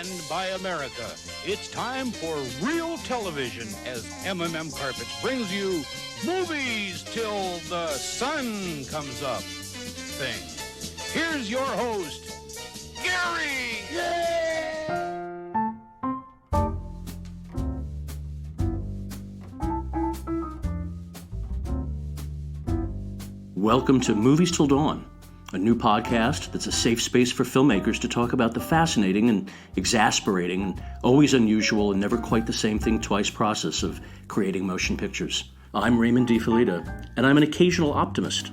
and by America. It's time for real television as M&M Carpets brings you Movies Till the Sun Comes Up thing. Here's your host, Gary! Yay! Welcome to Movies Till Dawn, a new podcast that's a safe space for filmmakers to talk about the fascinating and exasperating and always unusual and never quite the same thing twice process of creating motion pictures. I'm Raymond and I'm an occasional optimist.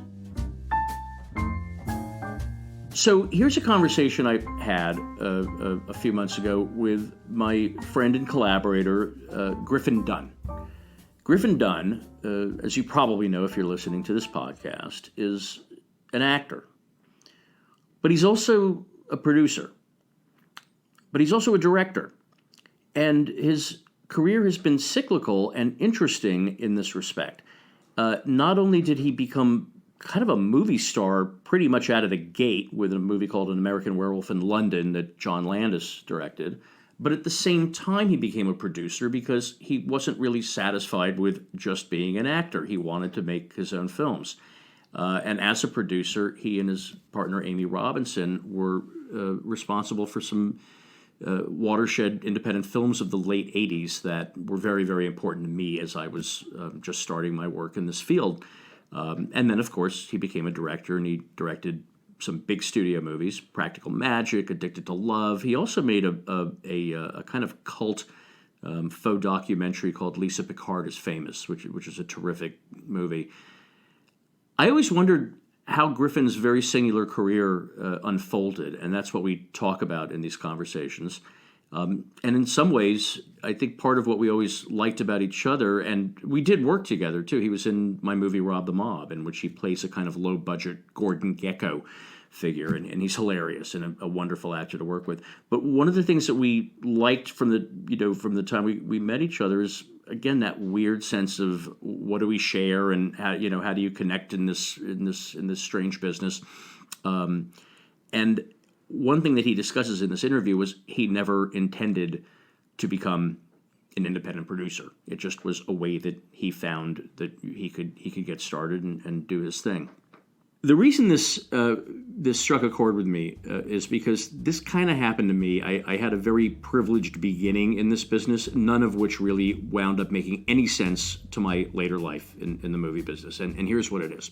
So here's a conversation I had a few months ago with my friend and collaborator, Griffin Dunne. Griffin Dunne, as you probably know if you're listening to this podcast, is an actor. But he's also a producer. But he's also a director. And his career has been cyclical and interesting in this respect. Not only did he become kind of a movie star pretty much out of the gate with a movie called An American Werewolf in London that John Landis directed, but at the same time he became a producer because he wasn't really satisfied with just being an actor. He wanted to make his own films. And as a producer, he and his partner Amy Robinson were responsible for some watershed independent films of the late 80s that were very, very important to me as I was just starting my work in this field. And then, of course, he became a director, and he directed some big studio movies, Practical Magic, Addicted to Love. He also made a kind of cult faux documentary called Lisa Picard is Famous, which is a terrific movie. I always wondered how Griffin's very singular career unfolded, and that's what we talk about in these conversations. And in some ways, I think part of what we always liked about each other, and we did work together too. He was in my movie Rob the Mob, in which he plays a kind of low-budget Gordon Gekko figure, and he's hilarious and a wonderful actor to work with. But one of the things that we liked from the time we met each other is, again, that weird sense of what do we share and how do you connect in this strange business. And one thing that he discusses in this interview was he never intended to become an independent producer. It just was a way that he found that he could get started and do his thing. The reason this struck a chord with me is because this kind of happened to me. I had a very privileged beginning in this business, none of which really wound up making any sense to my later life in the movie business. And here's what it is.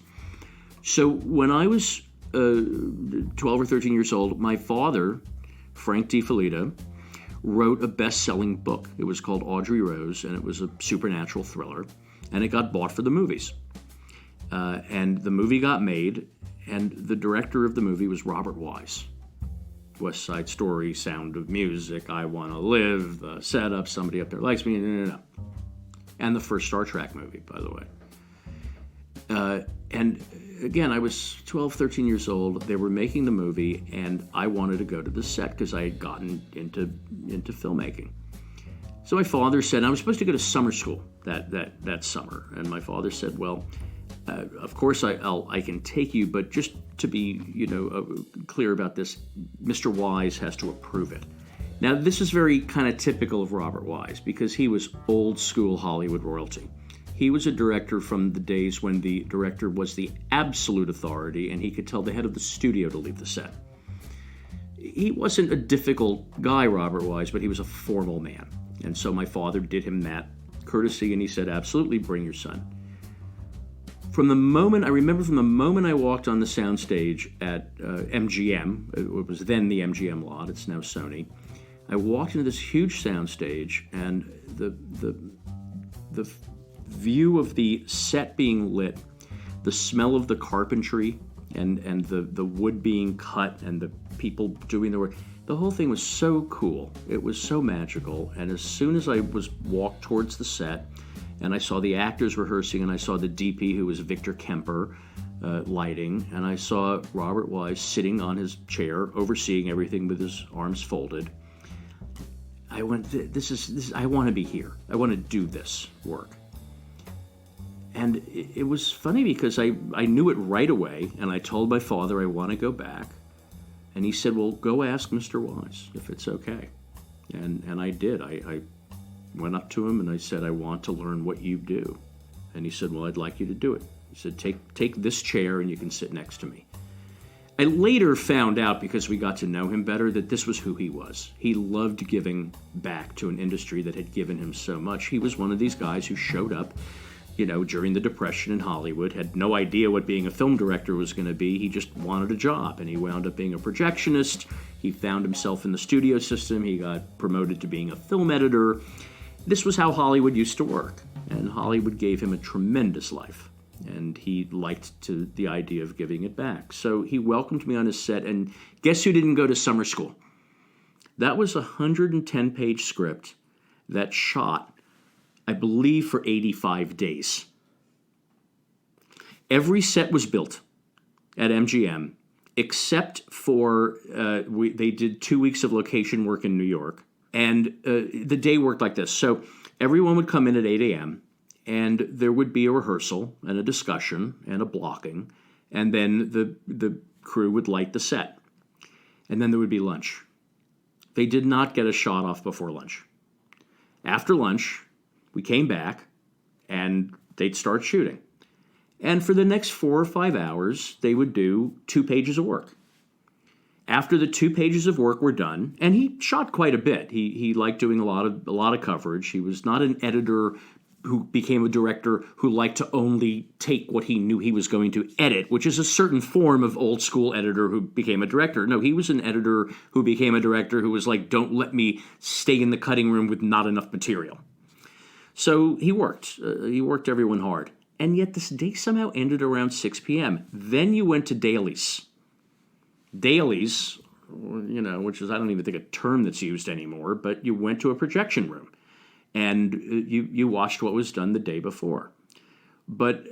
So when I was 12 or 13 years old, my father, Frank DiFelita, wrote a best-selling book. It was called Audrey Rose, and it was a supernatural thriller, and it got bought for the movies. And the movie got made, and the director of the movie was Robert Wise. West Side Story, Sound of Music, I Want to Live, the setup, Somebody Up There Likes Me, no. And the first Star Trek movie, by the way. And again, I was 12, 13 years old. They were making the movie, and I wanted to go to the set because I had gotten into filmmaking. So my father said, I was supposed to go to summer school that summer, and my father said, well, of course I can take you, but just to be clear about this, Mr. Wise has to approve it. Now, this is very kind of typical of Robert Wise because he was old school Hollywood royalty. He was a director from the days when the director was the absolute authority and he could tell the head of the studio to leave the set. He wasn't a difficult guy, Robert Wise, but he was a formal man. And so my father did him that courtesy, and he said, absolutely, bring your son. I remember from the moment I walked on the soundstage at MGM, it was then the MGM lot, it's now Sony, I walked into this huge soundstage, and the view of the set being lit, the smell of the carpentry, and the wood being cut, and the people doing the work, the whole thing was so cool. It was so magical. And as soon as I walked towards the set, and I saw the actors rehearsing, and I saw the DP, who was Victor Kemper, lighting, and I saw Robert Wise sitting on his chair, overseeing everything with his arms folded, I went, this. I want to be here. I want to do this work. And it was funny because I knew it right away, and I told my father I want to go back. And he said, well, go ask Mr. Wise if it's okay. And I did. I went up to him and I said, I want to learn what you do. And he said, well, I'd like you to do it. He said, take this chair and you can sit next to me. I later found out, because we got to know him better, that this was who he was. He loved giving back to an industry that had given him so much. He was one of these guys who showed up, during the Depression in Hollywood, had no idea what being a film director was going to be. He just wanted a job, and he wound up being a projectionist. He found himself in the studio system. He got promoted to being a film editor. This was how Hollywood used to work, and Hollywood gave him a tremendous life. And he liked the idea of giving it back. So he welcomed me on his set, and guess who didn't go to summer school? That was a 110-page script that shot, I believe, for 85 days. Every set was built at MGM, except for they did 2 weeks of location work in New York. And the day worked like this. So everyone would come in at 8 a.m., and there would be a rehearsal and a discussion and a blocking, and then the crew would light the set. And then there would be lunch. They did not get a shot off before lunch. After lunch, we came back, and they'd start shooting. And for the next 4 or 5 hours, they would do 2 pages of work. After the 2 pages of work were done, and he shot quite a bit. He liked doing a lot of coverage. He was not an editor who became a director who liked to only take what he knew he was going to edit, which is a certain form of old school editor who became a director. No, he was an editor who became a director who was like, don't let me stay in the cutting room with not enough material. So he worked. He worked everyone hard. And yet this day somehow ended around 6 p.m. Then you went to dailies. Dailies, which is, I don't even think a term that's used anymore, but you went to a projection room. And you watched what was done the day before. But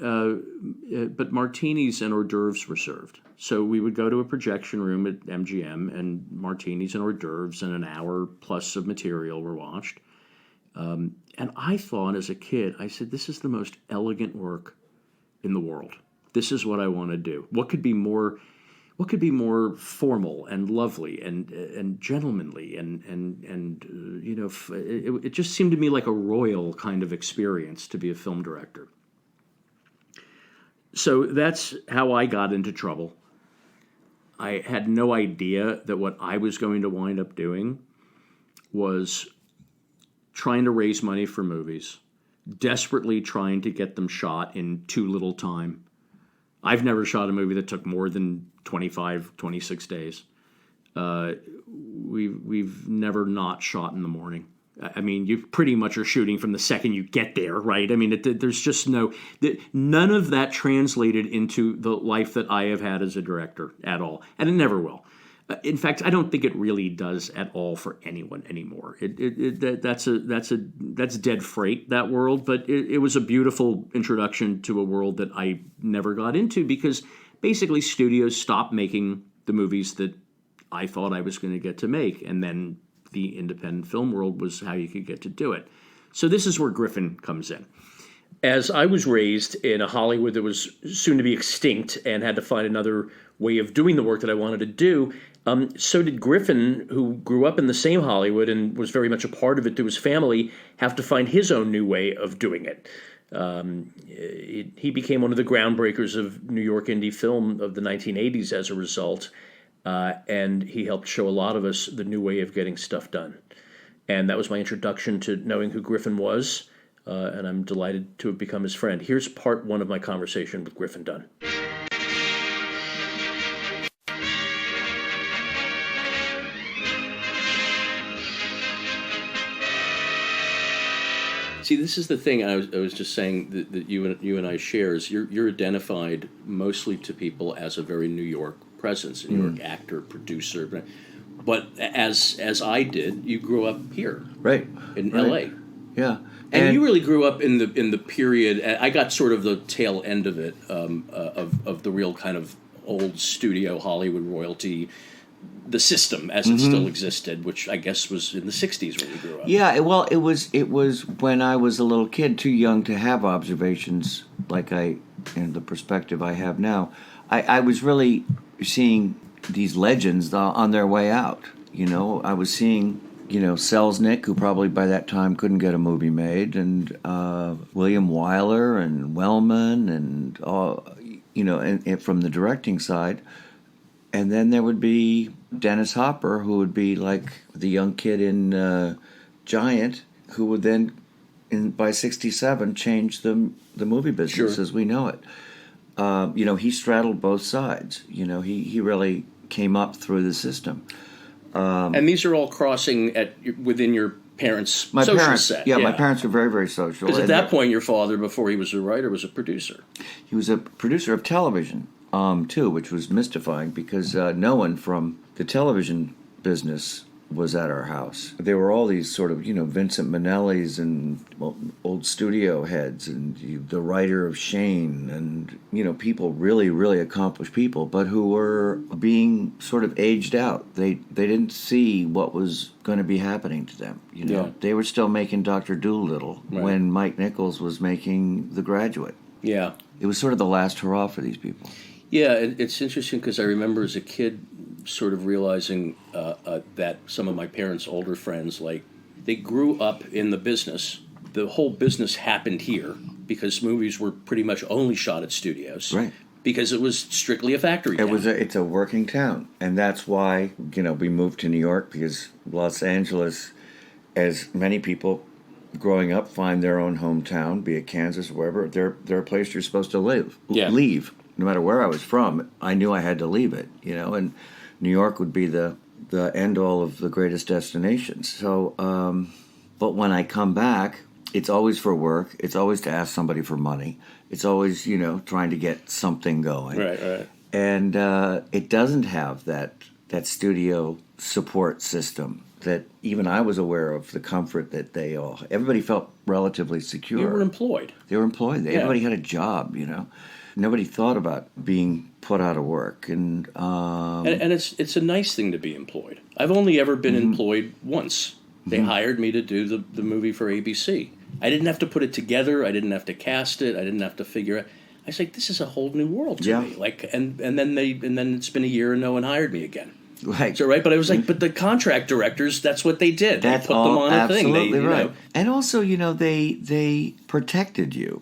martinis and hors d'oeuvres were served. So we would go to a projection room at MGM, and martinis and hors d'oeuvres and an hour plus of material were watched. And I thought as a kid, I said, this is the most elegant work in the world. This is what I want to do. What could be more formal and lovely and gentlemanly and it just seemed to me like a royal kind of experience to be a film director. So that's how I got into trouble. I had no idea that what I was going to wind up doing was trying to raise money for movies, desperately trying to get them shot in too little time. I've never shot a movie that took more than 25, 26 days. We've never not shot in the morning. I mean, you pretty much are shooting from the second you get there, right? I mean, there's just none of that translated into the life that I have had as a director at all, and it never will. In fact, I don't think it really does at all for anyone anymore. That's dead freight, that world. But it was a beautiful introduction to a world that I never got into, because basically studios stopped making the movies that I thought I was going to get to make, and then the independent film world was how you could get to do it. So this is where Griffin comes in. As I was raised in a Hollywood that was soon to be extinct and had to find another way of doing the work that I wanted to do, so did Griffin, who grew up in the same Hollywood and was very much a part of it through his family, have to find his own new way of doing it. He became one of the groundbreakers of New York indie film of the 1980s as a result, and he helped show a lot of us the new way of getting stuff done. And that was my introduction to knowing who Griffin was, and I'm delighted to have become his friend. Here's part one of my conversation with Griffin Dunne. See, this is the thing I was just saying that you and I share is you're identified mostly to people as a very New York presence, a New York actor, producer, but as I did, you grew up here, right, in L.A. Yeah, and you really grew up in the period. I got sort of the tail end of it, of the real kind of old studio Hollywood royalty. The system as it still existed, which I guess was in the 60s when you grew up. Yeah, well, it was when I was a little kid, too young to have observations like the perspective I have now. I was really seeing these legends on their way out. I was seeing Selznick, who probably by that time couldn't get a movie made, and William Wyler and Wellman, and all, and from the directing side. And then there would be Dennis Hopper, who would be like the young kid in Giant, who would then, by '67, change the movie business as we know it. He straddled both sides. He really came up through the system. And these are all crossing within your parents' social set. Yeah, my parents were very, very social. Because at that point, your father, before he was a writer, was a producer. He was a producer of television, too, which was mystifying because no one from the television business was at our house. There were all these sort of, Vincent Minnellis and old studio heads and the writer of Shane and, people, really, really accomplished people, but who were being sort of aged out. They didn't see what was going to be happening to them. Yeah. They were still making Dr. Dolittle when Mike Nichols was making The Graduate. Yeah. It was sort of the last hurrah for these people. Yeah, it's interesting because I remember as a kid sort of realizing that some of my parents' older friends, they grew up in the business. The whole business happened here because movies were pretty much only shot at studios. Right. Because it was strictly a factory town. It's a working town. And that's why, we moved to New York because Los Angeles, as many people growing up find their own hometown, be it Kansas or wherever, they're a place you're supposed to leave. No matter where I was from, I knew I had to leave it, and New York would be the end-all of the greatest destinations. So, but when I come back, it's always for work. It's always to ask somebody for money. It's always, trying to get something going. Right. And it doesn't have that studio support system that even I was aware of, the comfort that everybody felt relatively secure. You were employed. They were employed. Everybody had a job, Nobody thought about being put out of work, and it's a nice thing to be employed. I've only ever been employed once. They hired me to do the movie for ABC. I didn't have to put it together. I didn't have to cast it. I didn't have to figure it. I was like, this is a whole new world to me. And then it's been a year and no one hired me again. Right. So but I was like, but the contract directors, that's what they did. They put them on a thing. Absolutely right. And also, they protected you.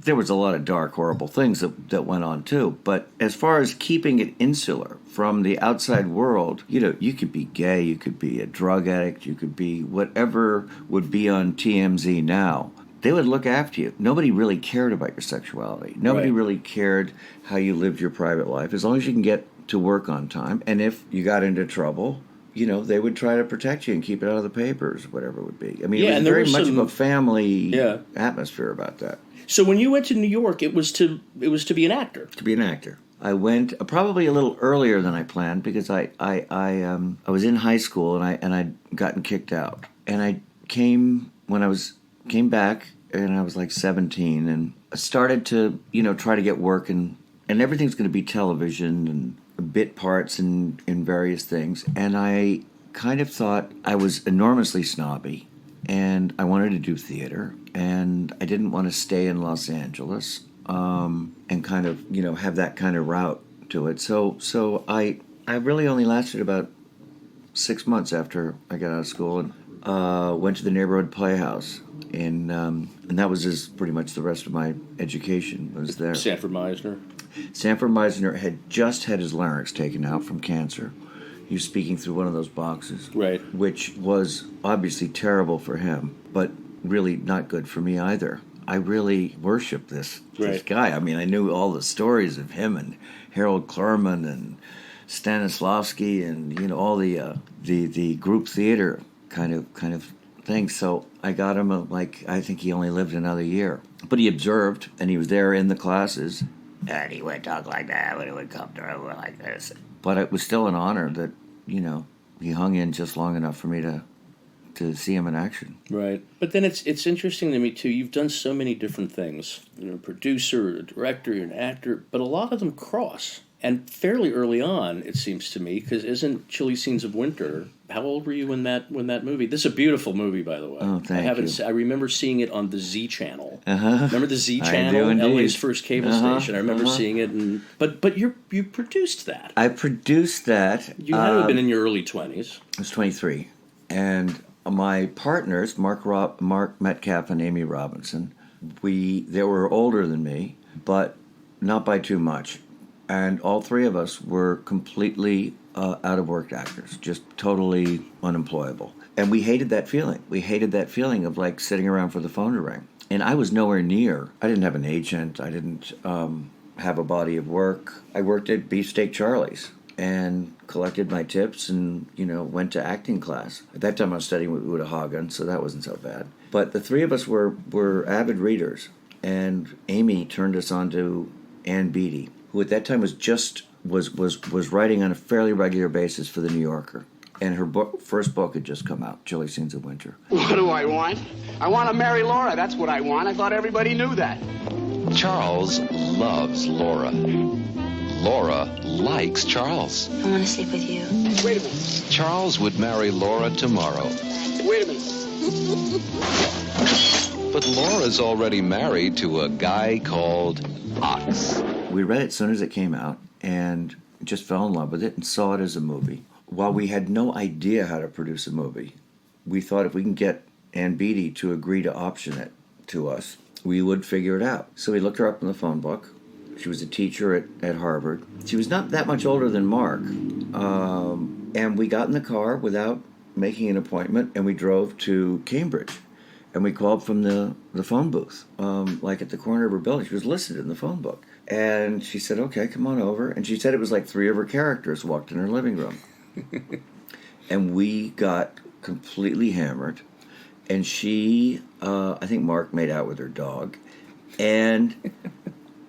There was a lot of dark, horrible things that went on, too. But as far as keeping it insular from the outside world, you could be gay, you could be a drug addict, you could be whatever would be on TMZ now. They would look after you. Nobody really cared about your sexuality. Nobody really cared how you lived your private life, as long as you can get to work on time. And if you got into trouble, they would try to protect you and keep it out of the papers, whatever it would be. I mean, it was very much of a family atmosphere about that. So when you went to New York, it was to be an actor. To be an actor. I went probably a little earlier than I planned because I was in high school and I'd gotten kicked out. And I came back and I was like 17 and I started to, try to get work and everything's going to be television and bit parts in various things. And I kind of thought I was enormously snobby and I wanted to do theater. And I didn't want to stay in Los Angeles and kind of, have that kind of route to it. So I really only lasted about 6 months after I got out of school and went to the neighborhood playhouse. And that was pretty much the rest of my education was there. Sanford Meisner. Sanford Meisner had just had his larynx taken out from cancer. He was speaking through one of those boxes. Right. Which was obviously terrible for him, but really not good for me either. I really worship this guy. I mean, I knew all the stories of him and Harold Clurman and Stanislavski and all the group theater kind of thing. So I got him I think he only lived another year, but he observed and he was there in the classes, and he would talk like that when he would come through like this. But it was still an honor that he hung in just long enough for me to see him in action. Right. But then it's interesting to me, too. You've done so many different things. You're a producer, a director, you're an actor, but a lot of them cross. And fairly early on, it seems to me, because isn't Chilly Scenes of Winter, how old were you when that movie? This is a beautiful movie, by the way. Oh, thank you. I remember seeing it on the Z Channel. Uh-huh. Remember the Z I Channel, do LA's first cable station? I remember seeing it. But you produced that. I produced that. You had to have been in your early 20s. I was 23. And my partners, Mark Metcalf and Amy Robinson, they were older than me, but not by too much. And all three of us were completely out-of-work actors, just totally unemployable. And we hated that feeling. We hated that feeling of like sitting around for the phone to ring. And I was nowhere near. I didn't have an agent. I didn't have a body of work. I worked at Beefsteak Charlie's and collected my tips and, went to acting class. At that time I was studying with Uta Hagen, so that wasn't so bad. But the three of us were avid readers. And Amy turned us on to Ann Beattie, who at that time was writing on a fairly regular basis for The New Yorker. And her first book had just come out, Chilly Scenes of Winter. What do I want? I want to marry Laura. That's what I want. I thought everybody knew that. Charles loves Laura. Laura likes Charles. I want to sleep with you. Wait a minute. Charles would marry Laura tomorrow. Wait a minute. But Laura's already married to a guy called Ox. We read it as soon as it came out and just fell in love with it and saw it as a movie. While we had no idea how to produce a movie, we thought if we can get Ann Beattie to agree to option it to us, we would figure it out. So we looked her up in the phone book. She was a teacher at Harvard. She was not that much older than Mark. And we got in the car without making an appointment, and we drove to Cambridge. And we called from the phone booth, like at the corner of her building. She was listed in the phone book. And she said, okay, come on over. And she said it was like three of her characters walked in her living room. And we got completely hammered. And she, I think Mark made out with her dog. And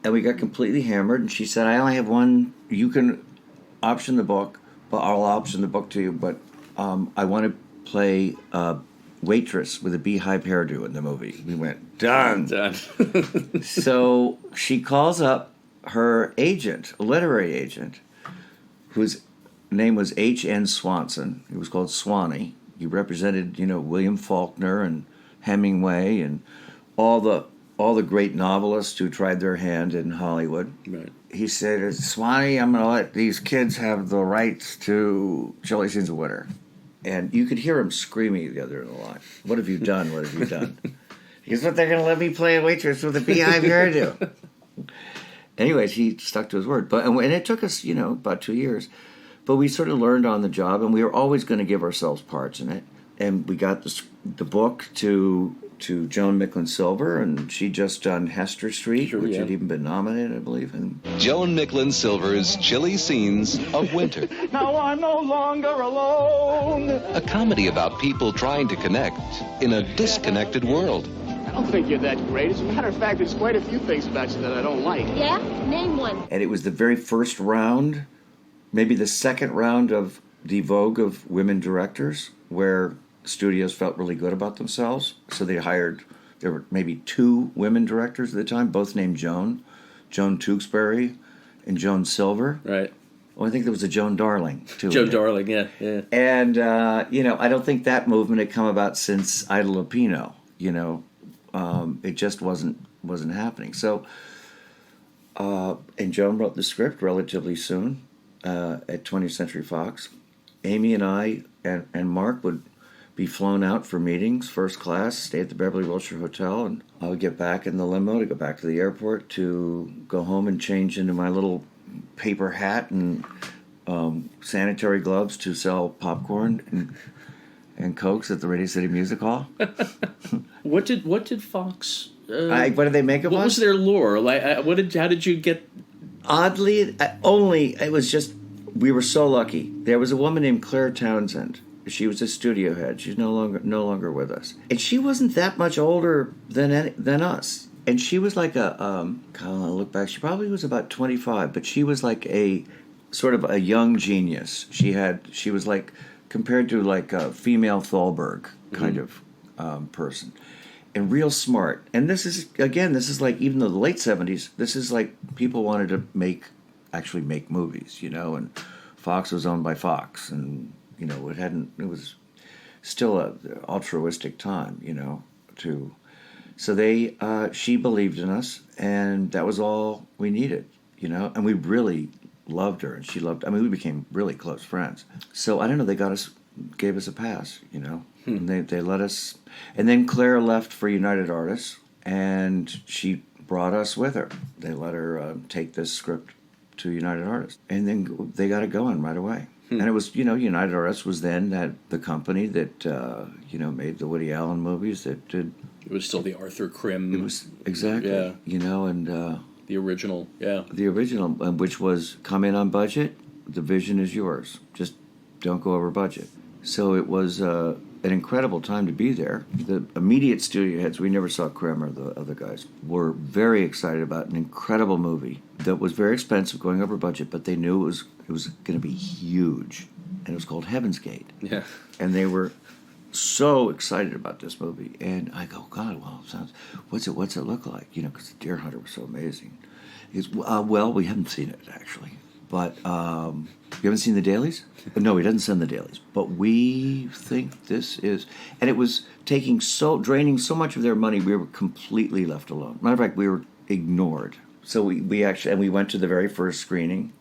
we got completely hammered. And she said, I only have one. You can option the book, but I'll option the book to you. But I want to play waitress with a beehive hairdo in the movie. We went, done. So she calls up her agent, a literary agent, whose name was H.N. Swanson. He was called Swanee. He represented, William Faulkner and Hemingway and all the great novelists who tried their hand in Hollywood. Right. He said, Swanee, I'm going to let these kids have the rights to Chilly Scenes of Winter. And you could hear him screaming the other end of the line. What have you done? What have you done? He goes, but they're going to let me play a waitress with a beehive hairdo. Anyways, he stuck to his word. And it took us, about 2 years. But we sort of learned on the job, and we were always going to give ourselves parts in it. And we got the book to Joan Micklin Silver, and she'd just done Hester Street, which had even been nominated, I believe. And Joan Micklin Silver's Chilly Scenes of Winter. Now I'm no longer alone. A comedy about people trying to connect in a disconnected world. I don't think you're that great. As a matter of fact, there's quite a few things about you that I don't like. Yeah? Name one. And it was the very first round, maybe the second round of the vogue of women directors, where studios felt really good about themselves. So there were maybe 2 women directors at the time, both named Joan Tewksbury and Joan Silver. Right. Well, I think there was a Joan Darling, too. Joan Darling, yeah. And, I don't think that movement had come about since Ida Lupino, it just wasn't happening. So, and Joan wrote the script relatively soon at 20th Century Fox. Amy and I and Mark would be flown out for meetings, first class, stay at the Beverly Wilshire Hotel, and I would get back in the limo to go back to the airport to go home and change into my little paper hat and sanitary gloves to sell popcorn and Cokes at the Radio City Music Hall. What did Fox? What did they make of us? What was their lore? Like, how did you get? Oddly, it was just we were so lucky. There was a woman named Claire Townsend. She was a studio head. She's no longer with us, and she wasn't that much older than us. And she was like I look back. She probably was about 25, but she was like a sort of a young genius. She was like compared to like a female Thalberg kind of person, and real smart. And this is like, even though the late 70s, this is like people wanted to actually make movies, and Fox was owned by Fox, and it was still a altruistic time, so she believed in us, and that was all we needed, and we really loved her, and she loved, we became really close friends. So I don't know, they got us gave us a pass, you know. And they let us. And then Claire left for United Artists, and she brought us with her. They let her take this script to United Artists, and then they got it going right away. And it was, you know, United Artists was then the company that you know, made the Woody Allen movies that did. It was still the Arthur Krim. It was exactly, yeah. You know, and The original, yeah. the original, which was come in on budget. The vision is yours. Just don't go over budget. So it was an incredible time to be there. The immediate studio heads, we never saw Krim or the other guys, were very excited about an incredible movie that was very expensive, going over budget, but they knew it was going to be huge. And it was called Heaven's Gate. Yeah. And they were so excited about this movie. And I go, God, well, what's it look like? You know, because The Deer Hunter was so amazing. He goes, well, we haven't seen it, actually. But you haven't seen the dailies? No, he doesn't send the dailies. But we think this is, and it was draining so much of their money. We were completely left alone. Matter of fact, we were ignored. So we actually, and we went to the very first screening,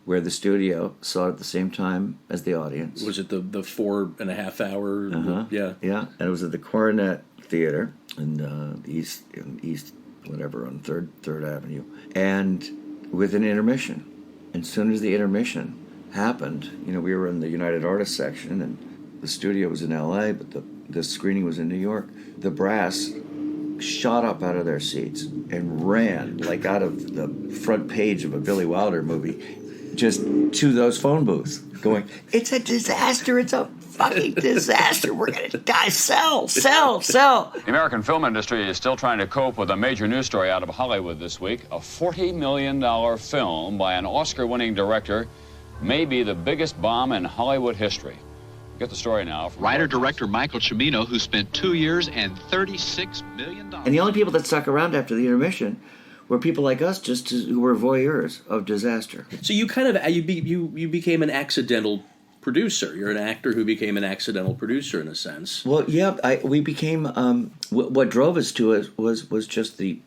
where the studio saw it at the same time as the audience. Was it the 4.5 hour? Yeah. Yeah, and it was at the Coronet Theater in East whatever on Third Avenue, and with an intermission. And as soon as the intermission happened, you know, we were in the United Artists section, and the studio was in L.A., but the screening was in New York. The brass shot up out of their seats and ran, like out of the front page of a Billy Wilder movie, just to those phone booths, going, "It's a disaster, it's a fucking disaster, we're gonna die, sell. The American film industry is still trying to cope with a major news story out of Hollywood this week. A $40 million film by an Oscar-winning director may be the biggest bomb in Hollywood history. Get the story now from writer-director Michael Cimino, who spent 2 years and $36 million. And the only people that stuck around after the intermission were people like us, who were voyeurs of disaster. So you kind of you became an accidental producer. You're an actor who became an accidental producer in a sense. Well, yeah, we became. What drove us to it was just the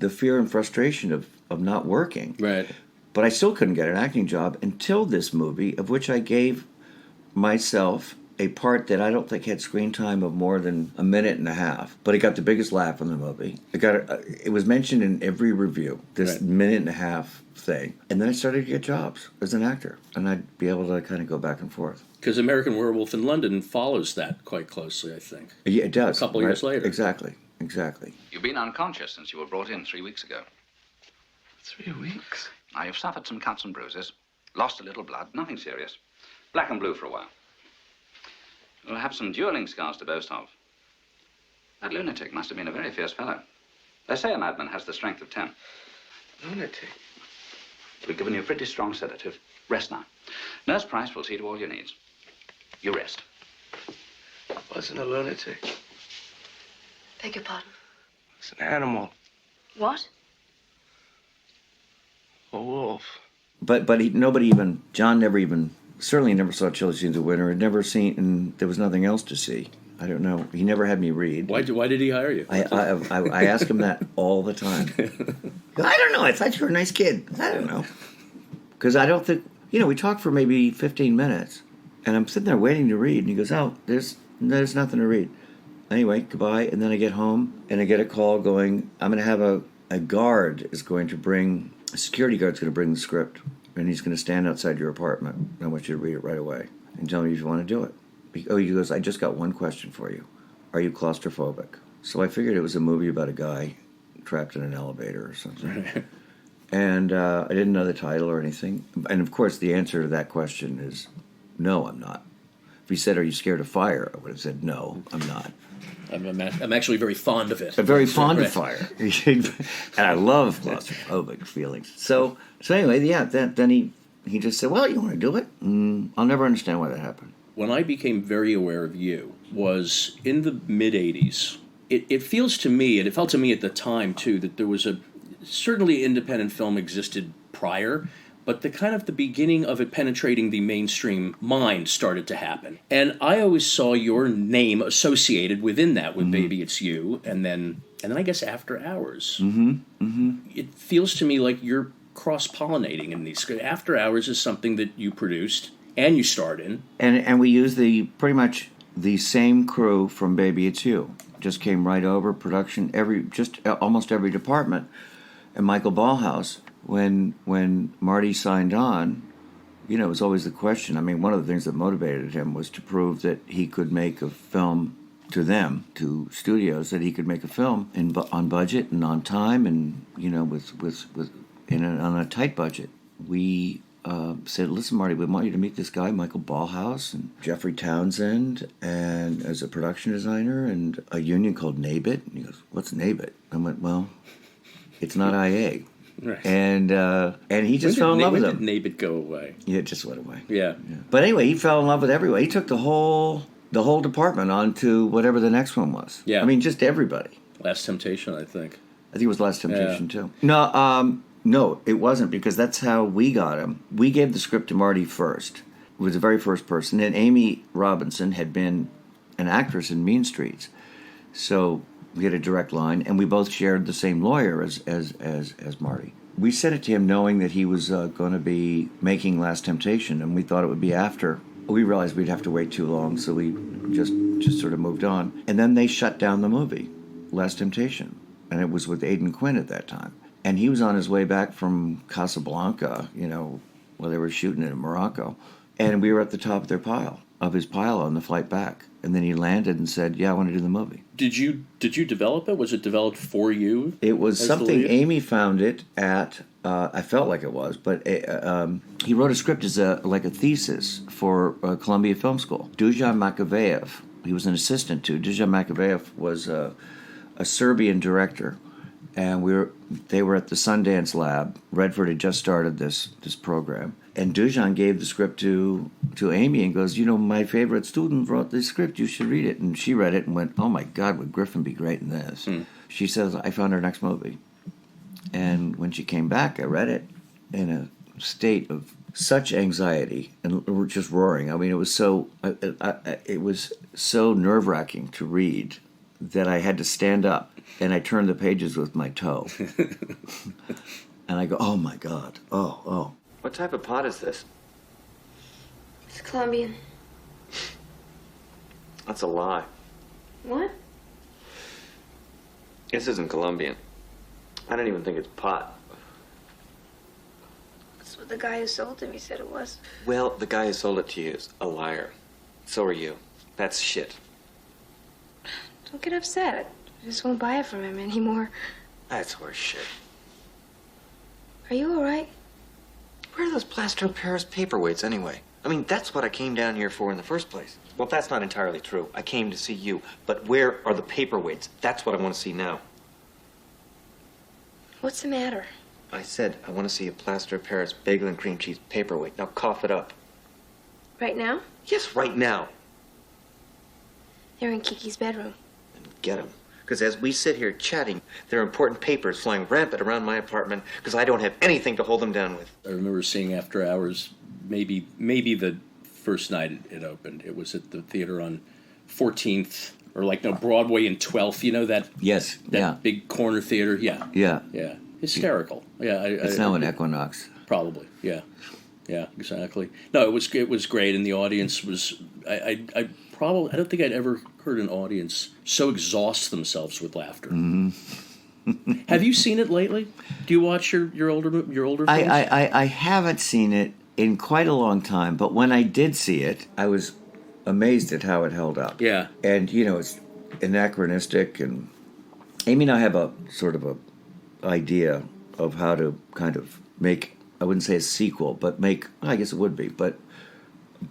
fear and frustration of not working. Right. But I still couldn't get an acting job until this movie, of which I gave myself a part that I don't think had screen time of more than a minute and a half. But it got the biggest laugh in the movie. It was mentioned in every review, this right. minute and a half thing. And then I started to get jobs as an actor. And I'd be able to kind of go back and forth. Because American Werewolf in London follows that quite closely, I think. Yeah, it does. A couple years later. Exactly. You've been unconscious since you were brought in 3 weeks ago. 3 weeks? Now, you've suffered some cuts and bruises, lost a little blood, nothing serious. Black and blue for a while. You'll have some dueling scars to boast of. That lunatic must have been a very fierce fellow. They say a madman has the strength of 10. Lunatic? We've given you a pretty strong sedative. Rest now. Nurse Price will see to all your needs. You rest. I wasn't a lunatic. Beg your pardon? It's an animal. What? A wolf. But John certainly never saw Chili Scenes of Winter. Had never seen, and there was nothing else to see. I don't know. He never had me read. Why did he hire you? I ask him that all the time. I don't know. I thought you were a nice kid. I don't know. Because I don't think, we talked for maybe 15 minutes, and I'm sitting there waiting to read, and he goes, "Oh, there's nothing to read." Anyway, goodbye. And then I get home, and I get a call going, I'm going to have a security guard's going to bring the script, and he's going to stand outside your apartment. I want you to read it right away and tell me if you want to do it. He goes, "I just got one question for you. Are you claustrophobic?" So I figured it was a movie about a guy trapped in an elevator or something. And I didn't know the title or anything. And of course, the answer to that question is, no, I'm not. If he said, "Are you scared of fire?" I would have said, "No, I'm not." I'm actually very fond of it. I'm very fond of fire. And I love claustrophobic feelings. So anyway, yeah, then he just said, "Well, you want to do it?" I'll never understand why that happened. When I became very aware of you was in the mid-'80s. It feels to me, and it felt to me at the time, too, that there was certainly independent film existed prior, but the beginning of it penetrating the mainstream mind started to happen. And I always saw your name associated within that with Baby It's You, and then I guess After Hours. It feels to me like you're cross-pollinating in these. After Hours is something that you produced, And you starred in. And we used pretty much the same crew from Baby It's You. Just came right over, production, almost every department. And Michael Ballhaus, when Marty signed on, it was always the question. I mean, one of the things that motivated him was to prove that he could make a film to them, to studios, that he could make a film on budget and on time, and on a tight budget. We said, "Listen, Marty, we want you to meet this guy, Michael Ballhaus, and Jeffrey Townsend, and as a production designer, and a union called NABIT." And he goes, "What's NABIT?" I went, "Well, it's not IA." Right. And he just fell in love with them. When did NABIT go away? Yeah, it just went away. Yeah. But anyway, he fell in love with everyone. He took the whole department on to whatever the next one was. Yeah. I mean, just everybody. Last Temptation, I think. I think it was Last Temptation, too. No, it wasn't, because that's how we got him. We gave the script to Marty first. It was the very first person. And Amy Robinson had been an actress in Mean Streets. So we had a direct line, and we both shared the same lawyer as Marty. We sent it to him knowing that he was going to be making Last Temptation, and we thought it would be after. We realized we'd have to wait too long, so we just sort of moved on. And then they shut down the movie, Last Temptation, and it was with Aidan Quinn at that time. And he was on his way back from Casablanca, while they were shooting it in Morocco. And we were at the top of his pile on the flight back. And then he landed and said, "Yeah, I want to do the movie." Did you develop it? Was it developed for you? It was something Amy found it at. I felt like it was, but he wrote a script as a thesis for Columbia Film School. Dusan Makavejev, he was an assistant to. Dusan Makavejev was a Serbian director, and they were at the Sundance Lab. Redford had just started this program. And Dusan gave the script to Amy and goes, "My favorite student wrote this script. You should read it." And she read it and went, "Oh my God, would Griffin be great in this?" She says, "I found her next movie." And when she came back, I read it in a state of such anxiety and just roaring. I mean, it was so nerve-wracking to read that I had to stand up and I turned the pages with my toe. And I go, "Oh my God, oh." What type of pot is this? It's Colombian. That's a lie. What? This isn't Colombian. I don't even think it's pot. That's what the guy who sold it to me said it was. Well, the guy who sold it to you is a liar. So are you. That's shit. Don't get upset. I just won't buy it from him anymore. That's horse shit. Are you all right? Where are those plaster of Paris paperweights anyway? I mean, that's what I came down here for in the first place. Well, that's not entirely true. I came to see you. But where are the paperweights? That's what I want to see now. What's the matter? I said I want to see a plaster of Paris bagel and cream cheese paperweight. Now cough it up. Right now? Yes, right now. They're in Kiki's bedroom. And get them. Because as we sit here chatting, there are important papers flying rampant around my apartment because I don't have anything to hold them down with. I remember seeing After Hours, maybe the first night it opened. It was at the theater on 14th, or Broadway and 12th. You know that? Yes. That big corner theater. Yeah. Yeah. Yeah. Hysterical. Yeah. It's now an Equinox. Probably. Yeah. Yeah. Exactly. No, it was great, and the audience was. I don't think I'd ever heard an audience so exhaust themselves with laughter. Mm-hmm. Have you seen it lately? Do you watch your older films? I haven't seen it in quite a long time, but when I did see it, I was amazed at how it held up. Yeah. And it's anachronistic, and Amy and I have a sort of a idea of how to kind of make, I wouldn't say a sequel, but I guess it would be, but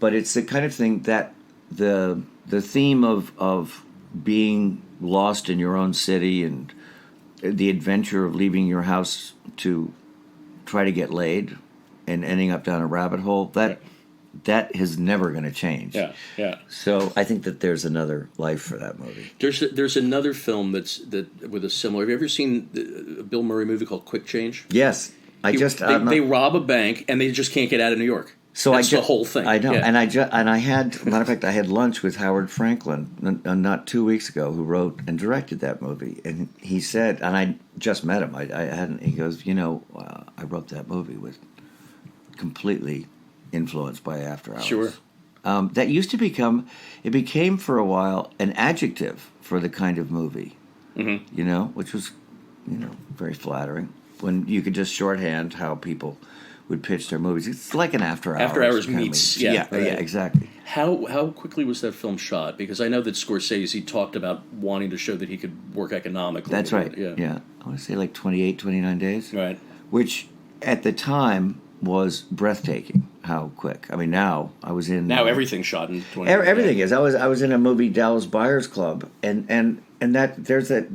it's the kind of thing that the theme of being lost in your own city and the adventure of leaving your house to try to get laid and ending up down a rabbit hole, that is never going to change. Yeah, yeah. So I think that there's another life for that movie. There's another film that with a similar. Have you ever seen a Bill Murray movie called Quick Change? Yes, they rob a bank and they just can't get out of New York. So that's the whole thing. I know, yeah. and I had, matter of fact, I had lunch with Howard Franklin not 2 weeks ago, who wrote and directed that movie, and he said, and I just met him. I hadn't. He goes, I wrote that movie with completely influenced by After Hours. Sure. That used to became for a while an adjective for the kind of movie, which was, very flattering. When you could just shorthand how people would pitch their movies. It's like an After Hours. After Hours meets, yeah, exactly. How quickly was that film shot? Because I know that Scorsese talked about wanting to show that he could work economically. That's right, yeah. I want to say like 28, 29 days. Right. Which, at the time, was breathtaking. How quick! I mean, now I was in. Now everything's shot in 20. Everything is. I was in a movie, Dallas Buyers Club, and that there's that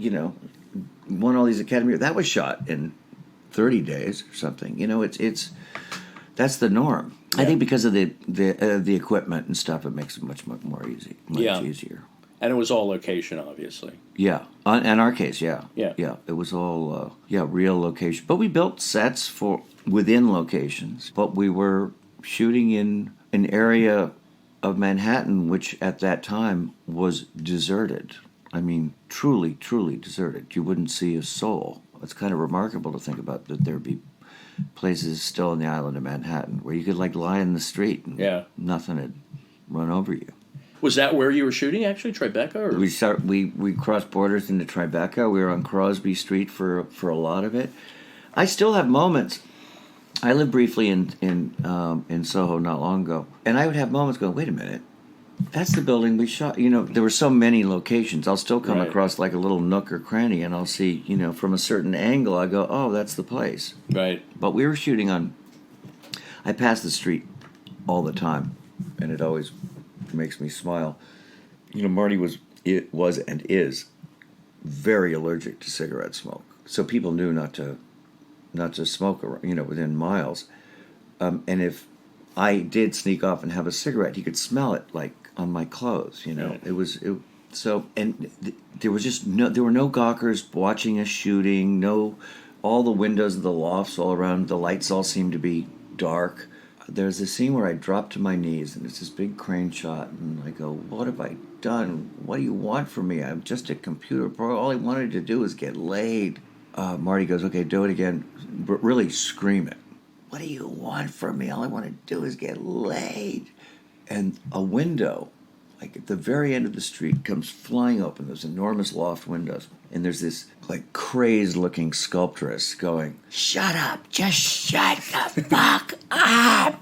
won all these Academy. That was shot in 30 days or something. It's that's the norm. Yeah. I think because of the equipment and stuff, it makes it much more easy, much easier. And it was all location, obviously. Yeah, in our case, yeah. It was all real location. But we built sets within locations. But we were shooting in an area of Manhattan which at that time was deserted. I mean, truly, truly deserted. You wouldn't see a soul. It's kind of remarkable to think about that there'd be places still on the island of Manhattan where you could lie in the street and nothing had run over you. Was that where you were shooting, actually, Tribeca? Or? We crossed borders into Tribeca. We were on Crosby Street for a lot of it. I still have moments. I lived briefly in Soho not long ago, and I would have moments going, wait a minute, that's the building we shot. There were so many locations. I'll still come across like a little nook or cranny, and I'll see, from a certain angle, I go, oh, that's the place. Right. But we were shooting I pass the street all the time, and it always makes me smile. Marty was and is very allergic to cigarette smoke, so people knew not to smoke, within miles. And if I did sneak off and have a cigarette, he could smell it on my clothes. Right. There were no gawkers watching us shooting. All the windows of the lofts all around, the lights all seemed to be dark. There's a scene where I drop to my knees, and it's this big crane shot, and I go, what have I done? What do you want from me? I'm just a computer pro. All I wanted to do was get laid. Marty goes, okay, do it again, but really scream it. What do you want from me? All I want to do is get laid. And a window, at the very end of the street, comes flying open, those enormous loft windows. And there's this, crazed-looking sculptress going, shut up, just shut the fuck up,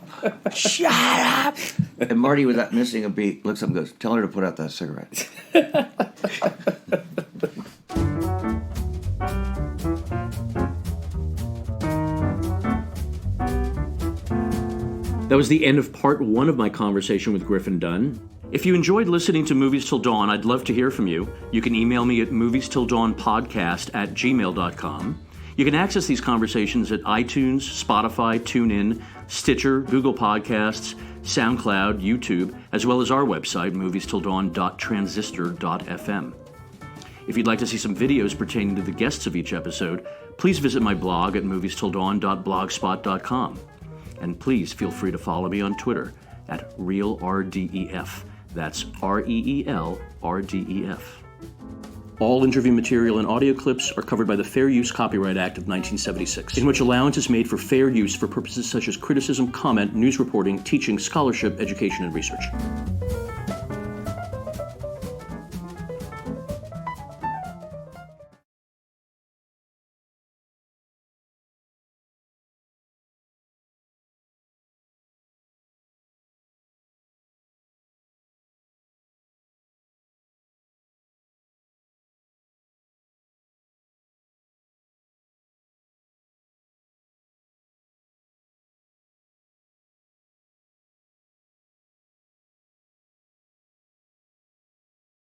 shut up. And Marty, without missing a beat, looks up and goes, tell her to put out that cigarette. That was the end of part 1 of my conversation with Griffin Dunne. If you enjoyed listening to Movies Till Dawn, I'd love to hear from you. You can email me at moviestilldawnpodcast@gmail.com. You can access these conversations at iTunes, Spotify, TuneIn, Stitcher, Google Podcasts, SoundCloud, YouTube, as well as our website, moviestilldawn.transistor.fm. If you'd like to see some videos pertaining to the guests of each episode, please visit my blog at moviestilldawn.blogspot.com. And please feel free to follow me on Twitter at ReelRDEF. That's ReelRDEF. All interview material and audio clips are covered by the Fair Use Copyright Act of 1976, in which allowance is made for fair use for purposes such as criticism, comment, news reporting, teaching, scholarship, education, and research.